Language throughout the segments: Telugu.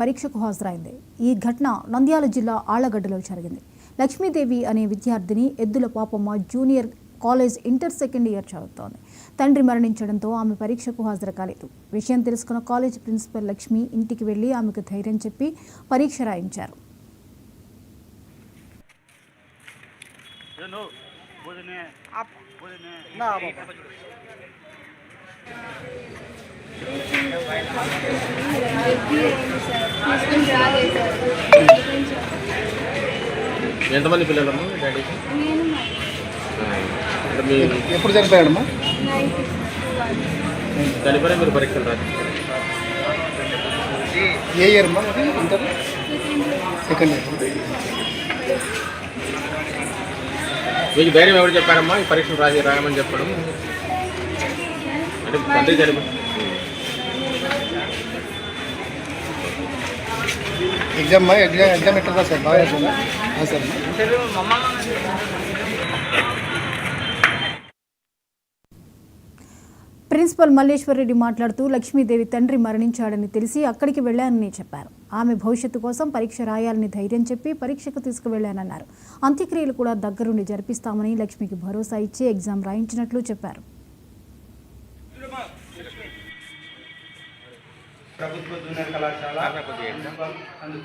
పరీక్షకు హాజరైంది. ఈ ఘటన నంద్యాల జిల్లా ఆళ్లగడ్డలో జరిగింది. లక్ష్మీదేవి అనే విద్యార్థిని ఎద్దుల Papamma junior college inter second year చదువుతోంది. తండ్రి మరణించడంతో ఆమె పరీక్షకు హాజరు కాలేదు. విషయం తెలుసుకున్న కాలేజ్ ప్రిన్సిపల్ లక్ష్మి ఇంటికి వెళ్లి ఆమెకు ధైర్యం చెప్పి పరీక్ష రాయించారు. ఎంతమంది పిల్లలమ్మా డాడీకి? ఎప్పుడు చనిపోయాడమ్మా? చనిపోయినా మీరు పరీక్షలు రాస్తారు. ఏ ఇయర్ అమ్మా? Inter second year. మీకు ధైర్యం ఎవరు చెప్పారమ్మా ఈ పరీక్షలు రాయమని చెప్పడం? అంటే తండ్రి చనిపోయి ఎగ్జామ్ ఎట్లా రాశారు? బాగా రాశారా? సార్ ప్రిన్సిపల్ మల్లేశ్వరరెడ్డి మాట్లాడుతూ లక్ష్మీదేవి తండ్రి మరణించాడని తెలిసి అక్కడికి వెళ్లానని చెప్పారు. ఆమె భవిష్యత్తు కోసం పరీక్ష రాయాలని ధైర్యం చెప్పి పరీక్షకు తీసుకువెళ్లానన్నారు. అంత్యక్రియలు కూడా దగ్గరుండి జరిపిస్తామని లక్ష్మికి భరోసా ఇచ్చి ఎగ్జామ్ రాయించినట్లు చెప్పారు. ప్రభుత్వ జూనియర్ కళాశాల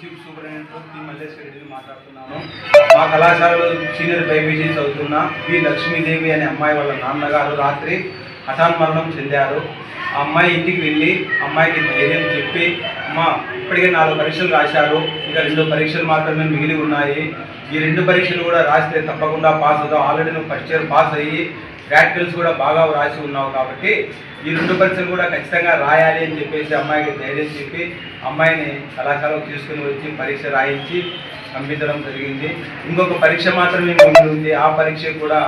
చీఫ్ సూపరింటెండెంట్ పి మల్లేశ్వరరెడ్డిని మాట్లాడుతున్నాను. మా కళాశాలలో సీనియర్ బైపీసీ చదువుతున్న పి లక్ష్మీదేవి అనే అమ్మాయి వాళ్ళ నాన్నగారు రాత్రి హఠాన్మరణం చెందారు. ఆ అమ్మాయి ఇంటికి వెళ్ళి అమ్మాయికి ధైర్యం చెప్పి, అమ్మ ఇప్పటికే 4 పరీక్షలు రాశారు, ఇంకా 2 పరీక్షలు మాత్రమే మిగిలి ఉన్నాయి, ఈ 2 పరీక్షలు కూడా రాస్తే తప్పకుండా పాస్ అవుతావు, ఆల్రెడీ నువ్వు ఫస్ట్ ఇయర్ పాస్ అయ్యి ప్రాక్టికల్స్ కూడా బాగా రాసి ఉన్నావు కాబట్టి ఈ 2 పరీక్షలు కూడా ఖచ్చితంగా రాయాలి అని చెప్పేసి అమ్మాయికి ధైర్యం చెప్పి అమ్మాయిని కళాశాలకు తీసుకుని వచ్చి పరీక్ష రాయించి పంపించడం జరిగింది. ఇంకొక పరీక్ష మాత్రమే మిగిలి ఉంది, ఆ పరీక్ష కూడా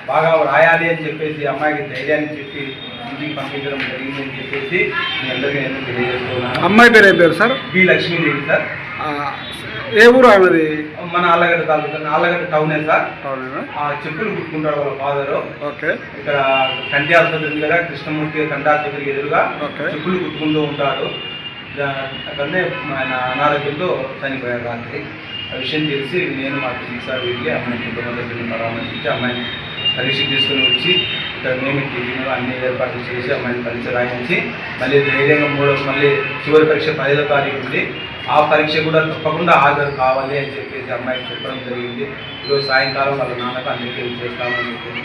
బాగా రాయాలి అని చెప్పేసి అమ్మాయికి ధైర్యాన్ని చెప్పి ఇంటికి పంపించడం జరిగింది అని చెప్పేసి మీ అందరికీ నేను తెలియజేస్తున్నాను. అమ్మాయి పేరు ఏం పేరు సార్? P Lakshmidevi sir. ఏ ఊరు ఆమెది? మన ఆళ్లగడ్డ తాలూకా, ఆళ్లగడ్డ టౌనే సార్. చెప్పులు కుట్టుకుంటాడు వాళ్ళ ఫాదరు. ఓకే. ఇక్కడ కంటి ఆసుపత్రి ఉంది కదా, కృష్ణమూర్తి కంటి ఆసుపత్రికి ఎదురుగా చెప్పులు కుట్టుకుంటూ ఉంటాడు. అక్కడనే ఆయన అనారోగ్యంతో చనిపోయారు రాత్రి. ఆ విషయం తెలిసి నేను మా టీసార్ వెళ్ళి అమ్మాయిని కుటుంబ సభ్యులను పరామర్శించి అమ్మాయిని పరీక్ష తీసుకుని వచ్చి ఇక్కడ మేము టీవీలో అన్ని ఏర్పాట్లు చేసి అమ్మాయిని పరీక్ష రాయించి మళ్ళీ ధైర్యంగా మళ్ళీ చివరి పరీక్ష 10వ తారీఖు ఉంది, ఆ పరీక్ష కూడా తప్పకుండా హాజరు కావాలి అని చెప్పేసి అమ్మాయికి చెప్పడం జరిగింది. ఈరోజు సాయంకాలం వాళ్ళ నాన్నకు అన్ని చేస్తామని చెప్పేసి